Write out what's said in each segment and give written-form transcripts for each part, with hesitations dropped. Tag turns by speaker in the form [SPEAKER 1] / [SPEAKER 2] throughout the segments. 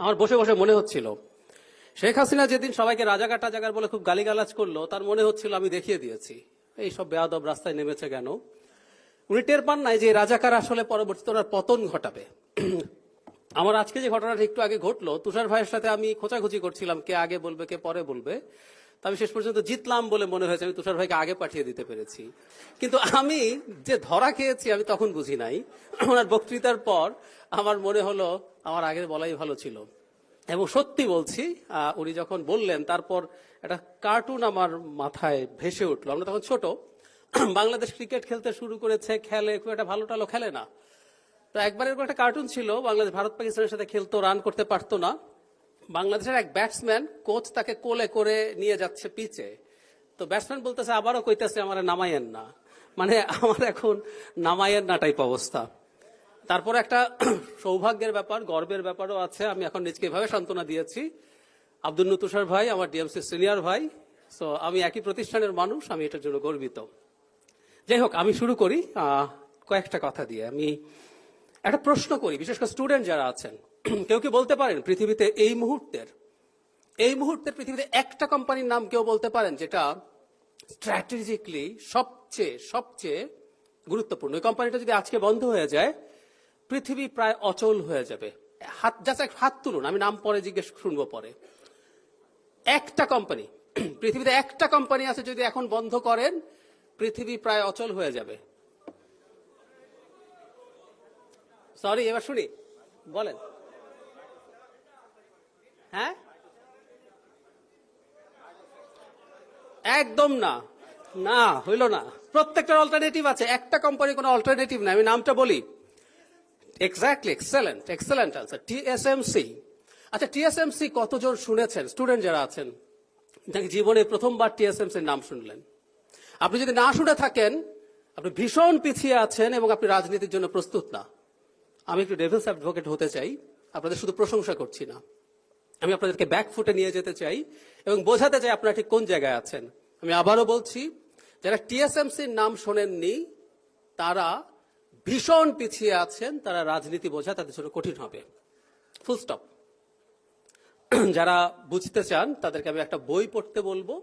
[SPEAKER 1] আমার বসে বসে মনে হচ্ছিল শেখ হাসিনা যেদিন সবাইকে রাজাকার টাজাকার বলে খুব গালিগালাজ করলো, তার মনে হচ্ছিল আমি দেখিয়ে দিয়েছি এই সব বেয়াদব রাস্তায় নেমেছে কেন। উনি টের পান নাই যে রাজাকার আসলে পরবর্তীতে ওনার পতন ঘটাবে। আমার আজকে যে ঘটনাটা একটু আগে ঘটলো, তুষার ভাইয়ের সাথে আমি খোঁচাখুচি করছিলাম কে আগে বলবে কে পরে বলবে। তো আমি শেষ পর্যন্ত জিতলাম বলে মনে হয়েছে, আমি তুষার ভাইকে আগে পাঠিয়ে দিতে পেরেছি। কিন্তু আমি যে ধরা খেয়েছি আমি তখন বুঝি নাই। ওনার বক্তৃতার পর আমার মনে হলো আমার আগে বলাই ভালো ছিল। এবং সত্যি বলছি, উনি যখন বললেন তারপর একটা কার্টুন আমার মাথায় ভেসে উঠলো। আমরা তখন ছোট, বাংলাদেশ ক্রিকেট খেলতে শুরু করেছে, খেলে খুব একটা ভালো টালো খেলে না। তো একবার এরকম একটা কার্টুন ছিল, বাংলাদেশ ভারত পাকিস্তানের সাথে খেলতো, রান করতে পারতো না। বাংলাদেশের এক ব্যাটসম্যান, কোচ তাকে কোলে করে নিয়ে যাচ্ছে পিচে। তো ব্যাটসম্যান বলতেছে আবারও কইতেছে আমার নামাইয়েন না, মানে আমার এখন নামাইয়েন না টাইপ অবস্থা। তারপর একটা সৌভাগ্যের ব্যাপার, গর্বের ব্যাপারও আছে। আমি এখন নিজকে এভাবে সান্ত্বনা দিয়েছি, আব্দুল তুষার ভাই আমার ডিএমসি সিনিয়র ভাই, সো আমি একই প্রতিষ্ঠানের মানুষ, আমি এটার জন্য গর্বিত। যাই হোক, আমি শুরু করি কয়েকটা কথা দিয়ে। আমি একটা প্রশ্ন করি, বিশেষ করে স্টুডেন্ট যারা আছেন, কেউ কি বলতে পারেন পৃথিবীতে এই মুহূর্তের পৃথিবীতে একটা কোম্পানির নাম কেউ বলতে পারেন যেটা স্ট্র্যাটেজিক্যালি সবচেয়ে গুরুত্বপূর্ণ? এই কোম্পানিটা যদি আজকে বন্ধ হয়ে যায়, পৃথিবী প্রায় অচল হয়ে যাবে। হাত তুলুন, আমি নাম পরে জিজ্ঞেস শুনবো পরে। একটা কোম্পানি, পৃথিবীতে একটা কোম্পানি আছে যদি এখন বন্ধ করেন, পৃথিবী প্রায় অচল হয়ে যাবে। সরি, এবার শুনি, বলেন। হ্যাঁ, একদম না, না হইল না। প্রত্যেকটার অল্টারনেটিভ আছে, একটা কোম্পানি কোনো অল্টারনেটিভ না। আমি নামটা বলি। Exactly, excellent answer, TSMC. আচ্ছা, টিএসএমসি কতজন শুনেছেন? স্টুডেন্ট যারা আছেন, নাকি জীবনে প্রথমবার টিএসএমসির নাম শুনলেন? আপনি যদি না শুনে থাকেন, আপনি ভীষণ পিছিয়ে আছেন এবং আপনি রাজনীতির জন্য প্রস্তুত না। আমি একটু ডেভিলস অ্যাডভোকেট হতে চাই, আপনাদের শুধু প্রশংসা করছি না, আমি আপনাদেরকে ব্যাকফুটে নিয়ে যেতে চাই এবং বোঝাতে চাই আপনারা ঠিক কোন জায়গায় আছেন। আমি আবারও বলছি, যারা টিএসএমসির নাম শোনেননি তারা ভীষণ পিছিয়ে আছেন, তারা রাজনীতি বোঝা তাদের জন্য কঠিন হবে, ফুল স্টপ। যারা বুঝতে চান তাদেরকে আমি একটা বই পড়তে বলবো,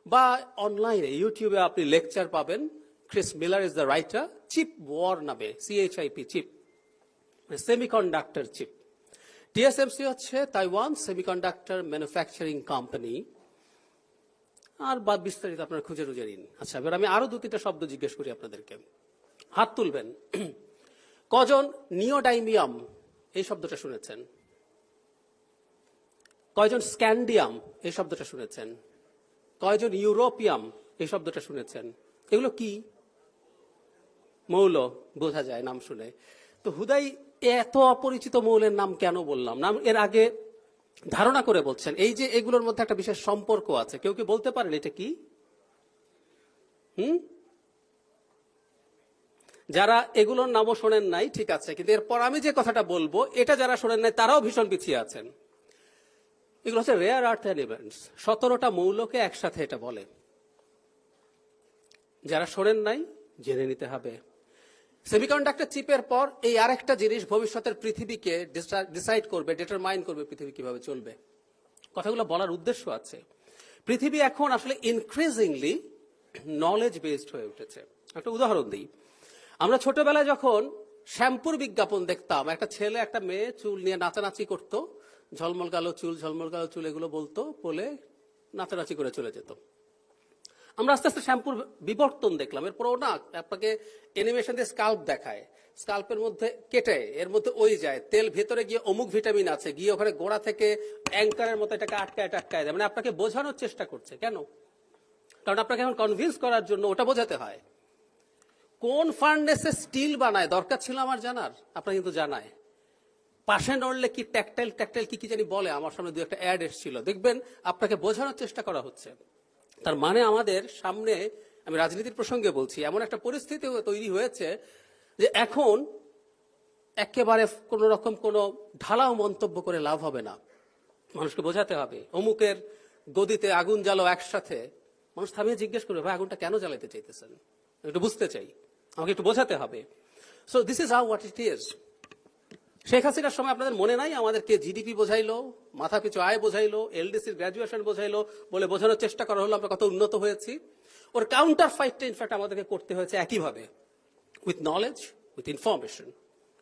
[SPEAKER 1] বা অনলাইনে ইউটিউবে আপনি লেকচার পাবেন। Chris Miller is the writer, chip war নামে, CHIP, chip, semiconductor chip. TSMC হচ্ছে তাইওয়ান সেমিকন্ডাক্টর ম্যানুফ্যাকচারিং কোম্পানি। আর বা বিস্তারিত আপনারা খুঁজে নিন। আচ্ছা, এবার আমি আরো 2-3টা শব্দ জিজ্ঞেস করি আপনাদেরকে। হাত তুলবেন। কজন নিওডাইমিয়াম এই শব্দটা শুনেছেন? কয়জন স্ক্যান্ডিয়াম এই শব্দটা শুনেছেন? কয়জন ইউরোপিয়াম এই শব্দটা শুনেছেন? এগুলো কি মৌল? বোঝা যায় নাম শুনে। তো হুদাই এত অপরিচিত মৌলের নাম কেন বললাম? নাম এর আগে ধারণা করে বলছেন। এই যে এগুলোর মধ্যে একটা বিশেষ সম্পর্ক আছে, কেউ কি বলতে পারেন এটা কি? যারা এগুলোর নামও শোনেন নাই, ঠিক আছে, কিন্তু এরপর আমি যে কথাটা বলবো এটা যারা শোনেন নাই তারাও ভীষণ পিছিয়ে আছেন। এগুলো হচ্ছে রেয়ার আর্থ এলিমেন্টস। 17টা মৌলকে একসাথে এটা বলে। যারা শোনেন নাই জেনে নিতে হবে। সেমিকন্ডাক্টর চিপের পর এই আরেকটা জিনিস ভবিষ্যতের পৃথিবীকে ডিসাইড করবে, ডিটারমাইন করবে পৃথিবী কিভাবে চলবে। কথাগুলো বলার উদ্দেশ্য আছে। পৃথিবী এখন আসলে ইনক্রিজিংলি নলেজ বেসড হয়ে উঠেছে। একটা উদাহরণ দিই। আমরা ছোটবেলায় যখন শ্যাম্পুর বিজ্ঞাপন দেখতাম, একটা ছেলে একটা মেয়ে চুল নিয়ে নাচানাচি করতো, ঝলমল কালো চুল এগুলো বলতো, বলে নাচানাচি করে চলে যেত। আমরা আস্তে আস্তে শ্যাম্পুর বিবর্তন দেখলাম। এরপরও না আপনাকে অ্যানিমেশন দিয়ে স্কাল্প দেখায়, স্কাল্পের মধ্যে কেটে এর মধ্যে ওই যায় তেল, ভেতরে গিয়ে অমুক ভিটামিন আছে, গিয়ে ওখানে গোড়া থেকে অ্যাঙ্কারের মতো এটাকে আটকায় দেয়। মানে আপনাকে বোঝানোর চেষ্টা করছে। কেন? কারণ আপনাকে এখন কনভিন্স করার জন্য ওটা বোঝাতে হয়। কোন ফার্নেসে স্টিল বানায় দরকার ছিল আমার জানার, আপনার কিন্তু জানায়। পাশে নড়লে কি ট্যাকটাইল কি জানি বলে, আমার সামনে 2-একটা অ্যাড এসেছিল, দেখবেন আপনাকে বোঝানোর চেষ্টা করা হচ্ছে। তার মানে আমাদের সামনে, আমি রাজনীতির প্রসঙ্গে বলছি, এমন একটা পরিস্থিতি তৈরি হয়েছে যে এখন একেবারে কোন রকম কোন ঢালাও মন্তব্য করে লাভ হবে না। মানুষকে বোঝাতে হবে অমুকের গদিতে আগুন জ্বালো একসাথে। মানুষ থামিয়ে জিজ্ঞেস করবে, ভাই আগুনটা কেন জ্বালাতে চাইতেছেন? একটু বুঝতে চাই, আমাকে একটু বোঝাতে হবে। So this is how what it is. Sheikh হাসিনার সময় আপনাদের মনে নাই আমাদেরকে জিডিপি বোঝাইলো, মাথাপিছু আয় বোঝাইলো, এলডিসির গ্র্যাজুয়েশন বোঝাইলো, বলে বোঝানোর চেষ্টা করা হলো আমরা কত উন্নত হয়েছি। ওর কাউন্টার ফাইটটা ইনফ্যাক্ট আমাদেরকে করতে হয়েছে একইভাবে, উইথ নলেজ, উইথ ইনফরমেশন।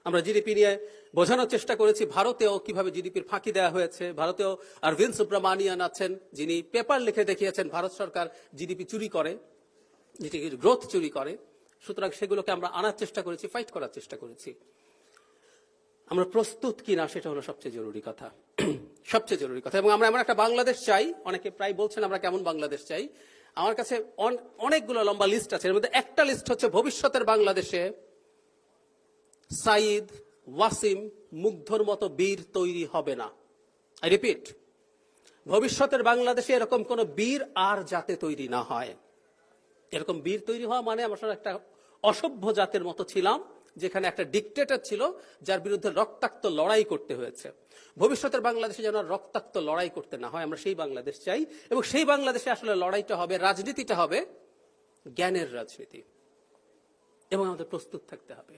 [SPEAKER 1] আমরা জিডিপি নিয়ে বোঝানোর চেষ্টা করেছি ভারতেও কিভাবে জিডিপির ফাঁকি দেওয়া হয়েছে। ভারতেও অরবিন্দ সুব্রমণিয়ান আছেন যিনি পেপার লিখে দেখিয়েছেন ভারত সরকার জিডিপি চুরি করে, জিডিপির গ্রোথ চুরি করে। সুতরাং সেগুলোকে আমরা আনার চেষ্টা করেছি, ফাইট করার চেষ্টা করেছি। আমরা প্রস্তুত কিনা সেটা হলো সবচেয়ে জরুরি কথা, সবচেয়ে জরুরি কথা। এবং আমরা এমন একটা বাংলাদেশ চাই, অনেকে প্রায় বলছেন আমরা কেমন বাংলাদেশ চাই। আমার কাছে অনেকগুলো লম্বা লিস্ট আছে, এর মধ্যে একটা লিস্ট হচ্ছে ভবিষ্যতের বাংলাদেশে সাইদ, ওয়াসিম, মুগ্ধর মতো বীর তৈরি হবে না। আই রিপিট, ভবিষ্যতের বাংলাদেশে এরকম কোন বীর আর যাতে তৈরি না হয়। এরকম বীর তৈরি হওয়া মানে আমরা একটা অসভ্য জাতের মতো ছিলাম, যেখানে একটা ডিকটেটর ছিল যার বিরুদ্ধে রক্তাক্ত লড়াই করতে হয়েছে। ভবিষ্যতের বাংলাদেশে যেন রক্তাক্ত লড়াই করতে না হয়, আমরা সেই বাংলাদেশ চাই। এবং সেই বাংলাদেশে আসলে লড়াইটা হবে, রাজনীতিটা হবে জ্ঞানের রাজনীতি, এবং আমাদের প্রস্তুত থাকতে হবে।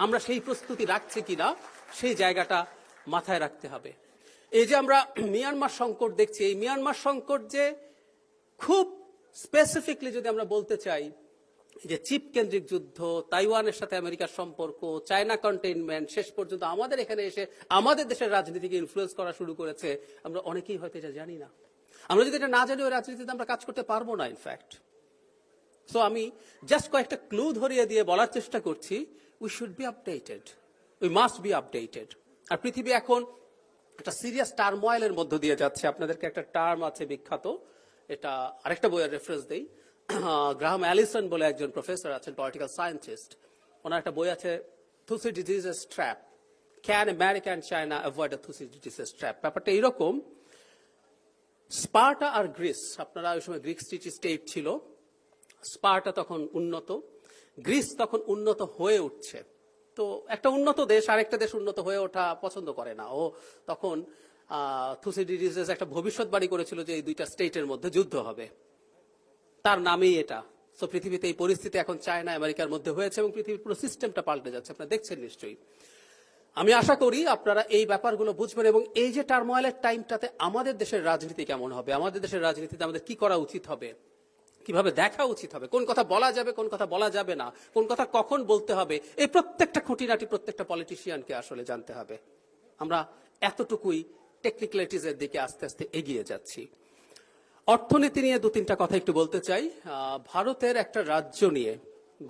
[SPEAKER 1] আমরা সেই প্রস্তুতি রাখছি কিনা সেই জায়গাটা মাথায় রাখতে হবে। এই যে আমরা মিয়ানমার সংকট দেখছি, এই মিয়ানমার সংকট যে খুব স্পেসিফিকলি যদি আমরা বলতে চাই, যে চিপ কেন্দ্রিক যুদ্ধ, তাইওয়ানের সাথে আমেরিকার সম্পর্ক, চায়না কন্টেইনমেন্ট, শেষ পর্যন্ত আমাদের এখানে এসে আমাদের দেশের রাজনীতিকে ইনফ্লুয়েন্স করা শুরু করেছে, আমরা অনেকেই হয়তো এটা জানি না। আমরা যদি এটা না জানি, ওই রাজনীতিতে আমরা কাজ করতে পারবো না ইনফ্যাক্ট। সো আমি জাস্ট কয়েকটা ক্লু ধরিয়ে দিয়ে বলার চেষ্টা করছি, we should be updated, we must be updated. আর পৃথিবী এখন একটা সিরিয়াস টার্মোয়েলের মধ্য দিয়ে যাচ্ছে। আপনাদেরকে একটা টার্ম আছে বিখ্যাত, এটা আরেকটা বইয়ের রেফারেন্স দেই। গ্রাহাম অ্যালিসন বলে একজন প্রফেসর আছেন, পলিটিক্যাল সায়েন্টিস্ট, ওনার একটা বই আছে Thucydides's trap, can America and China avoid the Thucydides's trap. ব্যাপারটা এইরকম, স্পার্টা আর গ্রিস, আপনারা ওই সময় গ্রিক সিটি স্টেট ছিল, স্পার্টা তখন উন্নত, গ্রিস তখন উন্নত হয়ে উঠছে। তো একটা উন্নত দেশ আরেকটা দেশ উন্নত হয়ে ওঠা পছন্দ করে না। ও তখন থুসিডিডিজেস একটা ভবিষ্যৎবাণী করেছিল যে এই দুইটা স্টেটের মধ্যে যুদ্ধ হবে, তার নামেই এটা। তো পৃথিবীতে এই পরিস্থিতি এখন চায়না আমেরিকার মধ্যে হয়েছে এবং পৃথিবীর পুরো সিস্টেমটা পাল্টে যাচ্ছে, আপনারা দেখছেন নিশ্চয়ই। আমি আশা করি আপনারা এই ব্যাপারগুলো বুঝবেন, এবং এই যে টার্মোয়েলের টাইমটাতে আমাদের দেশের রাজনীতি কেমন হবে, আমাদের দেশের রাজনীতিতে আমাদের কি করা উচিত হবে, কিভাবে দেখা উচিত হবে, কোন কথা বলা যাবে, কোন কথা বলা যাবে না, কোন কথা কখন বলতে হবে, এই প্রত্যেকটা খুঁটিনাটি প্রত্যেকটা পলিটিশিয়ানকে আসলে জানতে হবে। আমরা এতটুকুই টেকনিক্যালিটিজের দিকে আস্তে আস্তে এগিয়ে যাচ্ছি। অর্থনীতি নিয়ে দু তিনটা কথা একটু বলতে চাই। ভারতের একটা রাজ্য নিয়ে,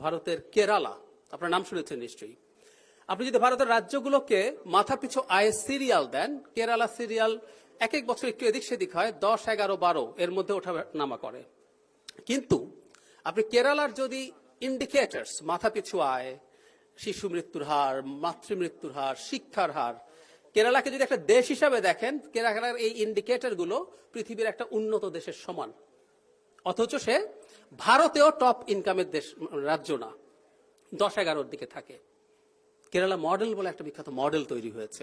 [SPEAKER 1] ভারতের কেরালা, আপনার নাম শুনেছেন নিশ্চয়ই। আপনি যদি ভারতের রাজ্যগুলোকে মাথাপিছু আয় সিরিয়াল দেন, কেরালা সিরিয়াল এক এক বছর একটু এদিক সেদিক হয়, 10, 11, 12 এর মধ্যে ওঠা নামা করে। কিন্তু আপনি কেরালার যদি ইন্ডিকেটরস, মাথাপিছু আয়, শিশু মৃত্যুর হার, মাতৃমৃত্যুর হার, শিক্ষার হার, কেরালাকে যদি একটা দেশ হিসাবে দেখেন, কেরালার এই ইন্ডিকেটর গুলো পৃথিবীর একটা উন্নত দেশের সমান। অথচ সে ভারতেও টপ ইনকামের দেশ, রাজ্য না, 10-11 দিকে থাকে। কেরালা মডেল বলে একটা বিখ্যাত মডেল তৈরি হয়েছে।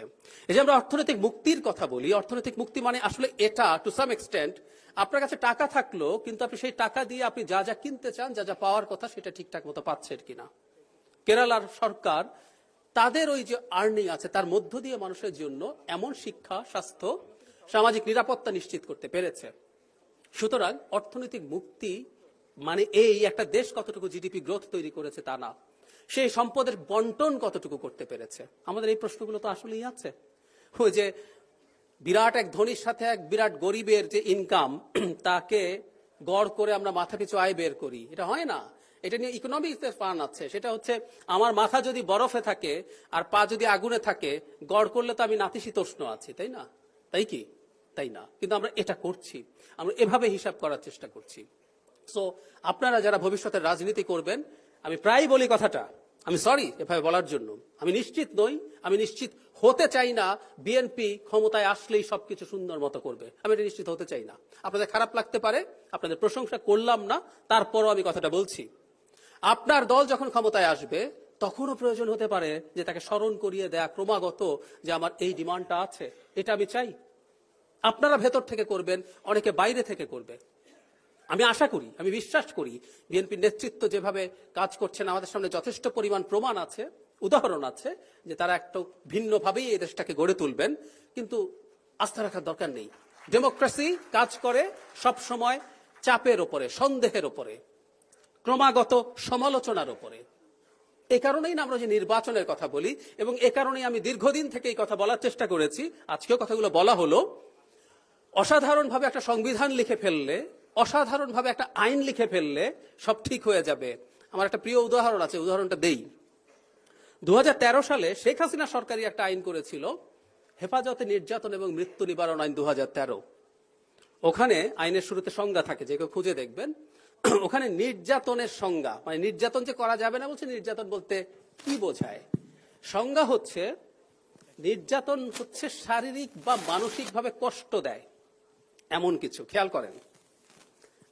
[SPEAKER 1] এই যে আমরা অর্থনৈতিক মুক্তির কথা বলি, অর্থনৈতিক মুক্তি মানে আসলে এটা টু সাম এক্সটেন্ট, আপনার কাছে টাকা থাকলো কিন্তু আপনি সেই টাকা দিয়ে আপনি যা যা কিনতে চান, যা যা পাওয়ার কথা, সেটা ঠিকঠাক মতো পাচ্ছেন কিনা। কেরালার সরকার তাদের ওই যে আর্নিং আছে তার মধ্য দিয়ে মানুষের জন্য এমন শিক্ষা, স্বাস্থ্য, সামাজিক নিরাপত্তা নিশ্চিত করতে পেরেছে। সুতরাং অর্থনৈতিক মুক্তি মানে এই একটা দেশ কতটুকু জিডিপি গ্রোথ তৈরি করেছে তা না, সেই সম্পদের বন্টন কতটুকু করতে পেরেছে। আমাদের এই প্রশ্নগুলো তো আসলেই আছে। ওই যে বিরাট এক ধনীর সাথে এক বিরাট গরিবের যে ইনকাম, তাকে গড় করে আমরা মাথাপিছু আয় বের করি, এটা হয় না। এটা নিয়ে ইকোনমিক্স ফান আছে, সেটা হচ্ছে আমার মাথা যদি বরফে থাকে আর পা যদি আগুনে থাকে, গড় করলে তো আমি নাতিশীতোষ্ণ আছি, তাই না? তাই কি? তাই না। কিন্তু আমরা এটা করছি, আমরা এভাবে হিসাব করার চেষ্টা করছি। সো আপনারা যারা ভবিষ্যতের রাজনীতি করবেন, আমি প্রায় বলি কথাটা, আমি সরি এভাবে বলার জন্য, আমি নিশ্চিত নই, আমি নিশ্চিত হতে চাই না বিএনপি ক্ষমতায় আসলেই সবকিছু সুন্দর মতো করবে। আমি এটা নিশ্চিত হতে চাই না। আপনাদের খারাপ লাগতে পারে, আপনাদের প্রশংসা করলাম না, তারপরও আমি কথাটা বলছি। আপনার দল যখন ক্ষমতায় আসবে, তখনও প্রয়োজন হতে পারে যে তাকে স্মরণ করিয়ে দেয়া ক্রমাগত যে আমার এই ডিমান্ডটা আছে, এটা আমি চাই। আপনারা ভেতর থেকে করবেন, অনেকে বাইরে থেকে করবে। আমি আশা করি, আমি বিশ্বাস করি বিএনপির নেতৃত্ব যেভাবে কাজ করছেন, আমাদের সামনে যথেষ্ট পরিমাণ প্রমাণ আছে, উদাহরণ আছে যে তারা একটু ভিন্নভাবেই এই দেশটাকে গড়ে তুলবেন, কিন্তু আস্থা রাখার দরকার নেই। ডেমোক্রেসি কাজ করে সব সময় চাপের ওপরে, সন্দেহের ওপরে, ক্রমাগত সমালোচনার ওপরে। এই কারণেই না আমরা যে নির্বাচনের কথা বলি, এবং এ কারণেই আমি দীর্ঘদিন থেকে এই কথা বলার চেষ্টা করেছি, আজকেও কথাগুলো বলা হলো। অসাধারণভাবে একটা সংবিধান লিখে ফেললে, অসাধারণভাবে একটা আইন লিখে ফেললে সব ঠিক হয়ে যাবে। আমার একটা প্রিয় উদাহরণ আছে, উদাহরণটা দেই। 2013 সালে শেখ হাসিনা সরকারি একটা আইন করেছিল, হেফাজতে নির্যাতন এবং মৃত্যু নিবারণ আইন 2013। ওখানে আইনের শুরুতে সংজ্ঞা থাকে, যে কেউ খুঁজে দেখবেন। ওখানে নির্যাতনের সংজ্ঞা, মানে নির্যাতন যে করা যাবে না বলছে, নির্যাতন বলতে কি বোঝায়? সংজ্ঞা হচ্ছে, নির্যাতন হচ্ছে শারীরিক বা মানসিকভাবে কষ্ট দেয় এমন কিছু। খেয়াল করেন,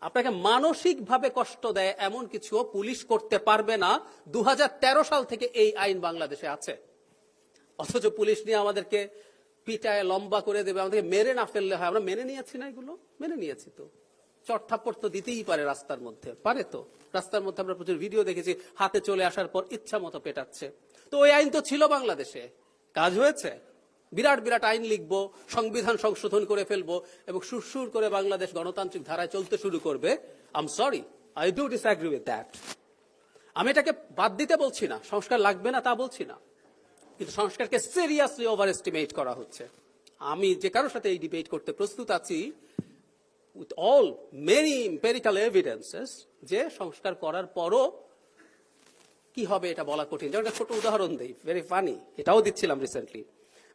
[SPEAKER 1] আপনাকে মানসিকভাবে কষ্ট দেয় এমন কিছু পুলিশ করতে পারবে না। 2013 সাল থেকে এই আইন বাংলাদেশে আছে। অথচ পুলিশ নিয়ে আমাদেরকে পিটায় লম্বা করে দেবে, আমাদেরকে মেরে না ফেললে হয়। আমরা মেনে নিয়েছি না এগুলো? মেনে নিয়েছি তো। চটথাপ্পড় তো দিতেই পারে রাস্তার মধ্যে, পারে তো। রাস্তার মধ্যে আমরা প্রচুর ভিডিও দেখেছি, হাতে চলে আসার পর ইচ্ছা মতো পেটাচ্ছে। তো ওই আইন তো ছিল বাংলাদেশে, কাজ হয়েছে। বিরাট বিরাট আইন লিখবো, সংবিধান সংশোধন করে ফেলবো, এবং সুরসুর করে বাংলাদেশ গণতান্ত্রিক ধারায় চলতে শুরু করবে। I am sorry, I do disagree with that. আমি এটাকে বাদ দিতে বলছি না, সংস্কার লাগবে না তা বলছি না, কিন্তু সংস্কারকে সিরিয়াসলি ওভার এস্টিমেট করা হচ্ছে। আমি যে কারোর সাথে এই ডিবেট করতে প্রস্তুত আছি, with all many empirical evidences, যে সংস্কার করার পরও কি হবে এটা বলা কঠিন। যেমন একটা ছোট উদাহরণ দেই, ভেরি ফানি, এটাও দিচ্ছিলাম রিসেন্টলি।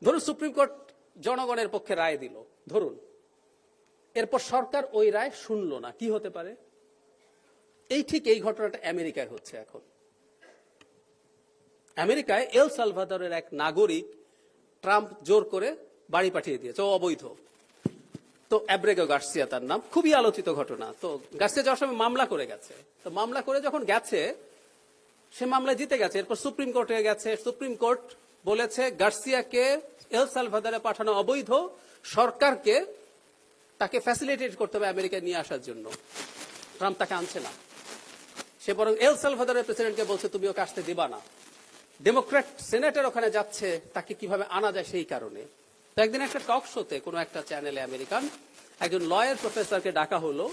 [SPEAKER 1] ধরুন সুপ্রিম কোর্ট জনগণের পক্ষে রায় দিল, ধরুন, এরপর সরকার ওই রায় শুনলো না, কি হতে পারে? এই ঠিক এই ঘটনাটা আমেরিকায় হচ্ছে এখন। আমেরিকায় এল সালভাদরের এক নাগরিক ট্রাম্প জোর করে বাড়ি পাঠিয়ে দিয়েছে, ও অবৈধ। তো অ্যাব্রেগো গার্সিয়া তার নাম, খুবই আলোচিত ঘটনা। তো গার্সিয়া যাওয়ার সময় মামলা করে গেছে। তো মামলা করে যখন গেছে, সে মামলায় জিতে গেছে, এরপর সুপ্রিম কোর্টে গেছে। সুপ্রিম কোর্ট বলেছে গার্সিয়াকে এল সালভাদরে পাঠানো অবৈধ, সরকারকে তাকে ফ্যাসিলিটেট করতে হবে আমেরিকায় নিয়ে আসার জন্য। ট্রাম্প তাকে আনছে না, সে বরং এল সালভাদরের প্রেসিডেন্টকে বলছে তুমি ওকে আসতে দিবা না। ডেমোক্র্যাট সেনেটের ওখানে যাচ্ছে তাকে কিভাবে আনা যায় সেই কারণে। তো একদিন একটা টক শোতে, কোনো একটা চ্যানেলে আমেরিকান, একজন লয়ার প্রফেসরকে ডাকা হলো,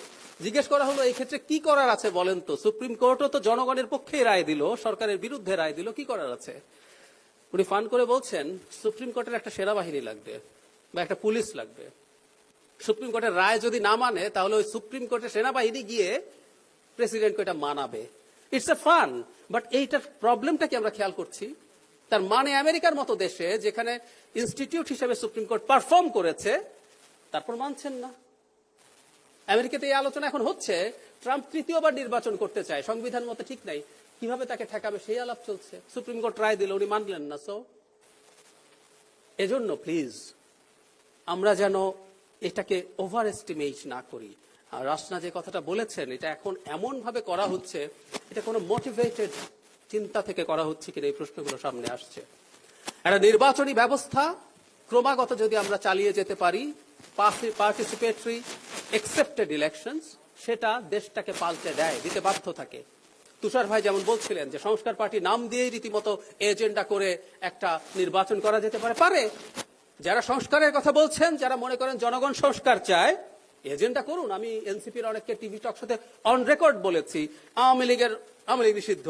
[SPEAKER 1] জিজ্ঞেস করা হলো এই ক্ষেত্রে কি করার আছে বলেন তো, সুপ্রিম কোর্টও তো জনগণের পক্ষে রায় দিল, সরকারের বিরুদ্ধে রায় দিল, কি করার আছে? উনি ফান করে বলছেন, সুপ্রিম কোর্টের একটা সেনাবাহিনী লাগবে বা একটা পুলিশ লাগবে। সুপ্রিম কোর্টের রায় যদি না মানে, তাহলে ওই সুপ্রিম কোর্টের সেনাবাহিনী গিয়ে প্রেসিডেন্টকে এটা মানাবে। ইটস এ ফান, বাট এইটার প্রবলেমটা কি আমরা খেয়াল করছি? তার মানে আমেরিকার মতো দেশে, যেখানে ইনস্টিটিউট হিসেবে সুপ্রিম কোর্ট পারফর্ম করেছে, তারপর মানছেন না। আমেরিকাতে এই আলোচনা এখন হচ্ছে, ট্রাম্প তৃতীয়বার নির্বাচন করতে চায়, সংবিধান মতো ঠিক নাই, কিভাবে তাকে ঠেকাবে সেই আলাপ চলছে। সুপ্রিম কোর্ট রায় দিল, উনি মানলেন না। সো এজন্য প্লিজ আমরা যেন এটাকে ওভার এস্টিমেট না করি। আর রাসনা যে কথাটা বলেছেন, এটা এখন এমন ভাবে করা হচ্ছে, এটা কোনো মোটিভেটেড চিন্তা থেকে করা হচ্ছে কিনা, এই প্রশ্নগুলো সামনে আসছে। একটা নির্বাচনী ব্যবস্থা ক্রমাগত যদি আমরা চালিয়ে যেতে পারি, পার্টিসিপেটরি অ্যাকসেপ্টেড ইলেকশনস, সেটা দেশটাকে পাল্টে দেয়, দিতে বাধ্য থাকে। তুষার ভাই যেমন বলছিলেন যে সংস্কার পার্টি নাম দিয়েই রীতিমতো এজেন্ডা করে একটা নির্বাচন করা যেতে পারে, পারে। যারা সংস্কারের কথা বলছেন, যারা মনে করেন জনগণ সংস্কার চায়, এজেন্ডা করুন। আমি এনসিপির অনেককে টিভি টক সাথে অন রেকর্ড বলেছি, আওয়ামী লীগ নিষিদ্ধ,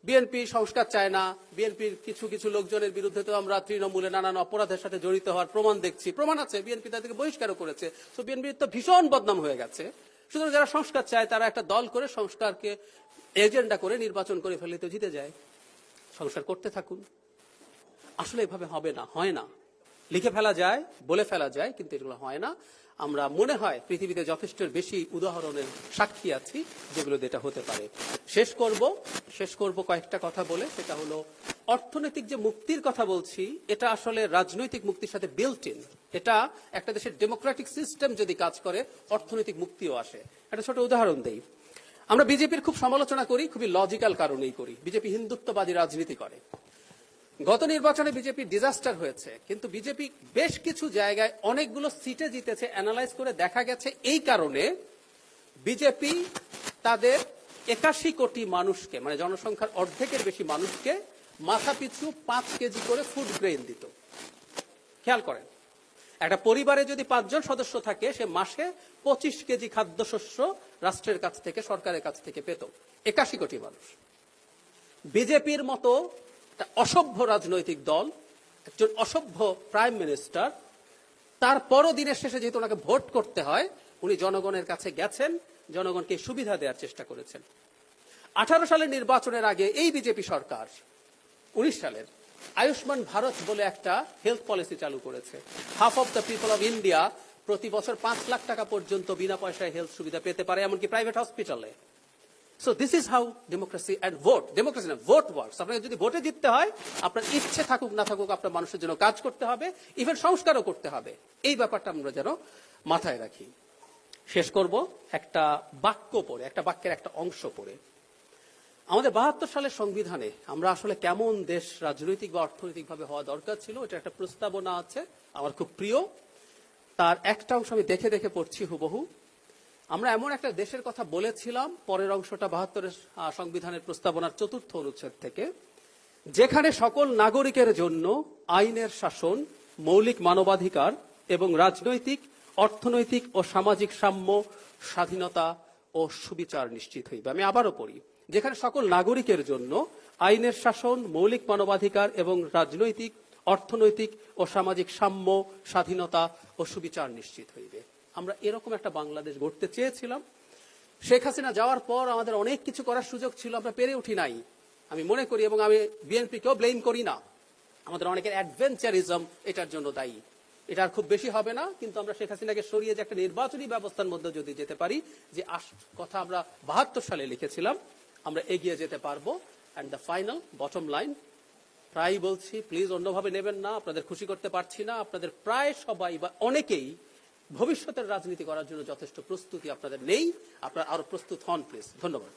[SPEAKER 1] বিএনপি সংস্কার চায় না, বিএনপির কিছু কিছু লোকজনের বিরুদ্ধে তো আমরা তৃণমূলে নানান অপরাধের সাথে জড়িত হওয়ার প্রমাণ দেখছি, প্রমাণ আছে, বিএনপি তাদেরকে বহিষ্কারও করেছে। তো বিএনপির তো ভীষণ বদনাম হয়ে গেছে। সুতরাং যারা সংস্কার চায়, তারা একটা দল করে সংস্কারকে এজেন্ডা করে নির্বাচন করে ফেললে তো জিতে যায়। সংস্কার করতে থাকুন। আসলে এভাবে হবে না, হয় না। লিখে ফেলা যায়, বলে ফেলা যায়, কিন্তু এগুলো হয় না। আমরা মনে হয় পৃথিবীতে যথেষ্ট বেশি উদাহরণের সাক্ষী আছি যেগুলো এটা হতে পারে। শেষ করব কয়েকটা কথা বলে, সেটা হলো অর্থনৈতিক যে মুক্তির কথা বলছি, এটা আসলে রাজনৈতিক মুক্তির সাথে বিল্ট ইন। এটা একটা দেশের ডেমোক্রেটিক সিস্টেম যদি কাজ করে, অর্থনৈতিক মুক্তিও আসে। একটা ছোট উদাহরণ দেই। আমরা বিজেপির খুব সমালোচনা করি, খুবই লজিক্যাল কারণেই করি। বিজেপি হিন্দুত্ববাদী রাজনীতি করে। গত নির্বাচনে বিজেপি ডিজাস্টার হয়েছে, কিন্তু বিজেপি বেশ কিছু জায়গায় অনেকগুলো সিটে জিতেছে। অ্যানালাইজ করে দেখা গেছে এই কারণে বিজেপি তাদের 81 কোটি মানুষকে, মানে জনসংখ্যার অর্ধেকের বেশি মানুষকে মাথা পিছু 5 কেজি করে ফুড গ্রেইন দিত। খেয়াল করেন, একটা পরিবারে যদি 5 জন সদস্য থাকে, সে মাসে 25 কেজি খাদ্যশস্য রাষ্ট্রের কাছ থেকে, সরকারের কাছ থেকে পেত। 81 কোটি মানুষ। বিজেপির মতো একটা অসভ্য রাজনৈতিক দল, একজন অসভ্য প্রাইম মিনিস্টার, তারপরও দিনের শেষে যেহেতু ওনাকে ভোট করতে হয়, উনি জনগণের কাছে গেছেন, জনগণকে সুবিধা দেওয়ার চেষ্টা করেছেন। 18 সালের নির্বাচনের আগে এই বিজেপি সরকার 19 সালের আয়ুষ্মান ভারত বলে একটা হেলথ পলিসি চালু করেছে। Half of the people of India প্রতি বছর 5 লাখ টাকা পর্যন্ত বিনা পয়সায় হেলথ সুবিধা পেতে পারে, এমনকি প্রাইভেট হসপিটালে। So this is how democracy and vote, democracy না, ভোট ওয়ার্কস। আপনাকে যদি ভোটে জিততে হয়, আপনার ইচ্ছে থাকুক না থাকুক, আপনার মানুষের জন্য কাজ করতে হবে, ইভেন সংস্কারও করতে হবে। এই ব্যাপারটা আমরা যেন মাথায় রাখি। শেষ করব একটা বাক্য পড়ে, একটা বাক্যের একটা অংশ পড়ে। আমাদের 72 সালের সংবিধানে আমরা আসলে কেমন দেশ রাজনৈতিক বা অর্থনৈতিকভাবে হওয়া দরকার ছিল, এটা একটা প্রস্তাবনা আছে, আমার খুব প্রিয়। তার একটা অংশ আমি দেখে দেখে পড়ছি হুবহু। আমরা এমন একটা দেশের কথা বলেছিলাম, পরের অংশটা 72 সংবিধানের প্রস্তাবনার 4র্থ অনুচ্ছেদ থেকে, যেখানে সকল নাগরিকের জন্য আইনের শাসন, মৌলিক মানবাধিকার এবং রাজনৈতিক, অর্থনৈতিক ও সামাজিক সাম্য, স্বাধীনতা ও সুবিচার নিশ্চিত হইবে। আমি আবারও পড়ি, যেখানে সকল নাগরিকের জন্য আইনের শাসন, মৌলিক মানবাধিকার এবং রাজনৈতিক, অর্থনৈতিক ও সামাজিক সাম্য, স্বাধীনতা ও সুবিচার নিশ্চিত হইবে। আমরা এরকম একটা বাংলাদেশ গড়তে চেয়েছিলাম। শেখ হাসিনা যাওয়ার পর আমাদের অনেক কিছু করার সুযোগ ছিল, আমরা পেরে উঠি নাই, আমি মনে করি, এবং আমি বিএনপিকেও ব্লেম করি না। আমাদের অনেকের অ্যাডভেঞ্চারিজম এটার জন্য দায়ী। এটা আর খুব বেশি হবে না, কিন্তু আমরা শেখ হাসিনাকে সরিয়ে যে একটা নির্বাচনী ব্যবস্থার মধ্যে যদি যেতে পারি, যে কথা আমরা 72 সালে লিখেছিলাম, আমরা এগিয়ে যেতে পারবো। And the final bottom line, প্রায় বলছি, প্লিজ অন্যভাবে নেবেন না, আপনাদের খুশি করতে পারছি না। আপনাদের প্রায় সবাই বা অনেকেই ভবিষ্যতের রাজনীতি করার জন্য যথেষ্ট প্রস্তুতি আপনাদের নেই, আপনারা আরো প্রস্তুত হন প্লিজ। ধন্যবাদ।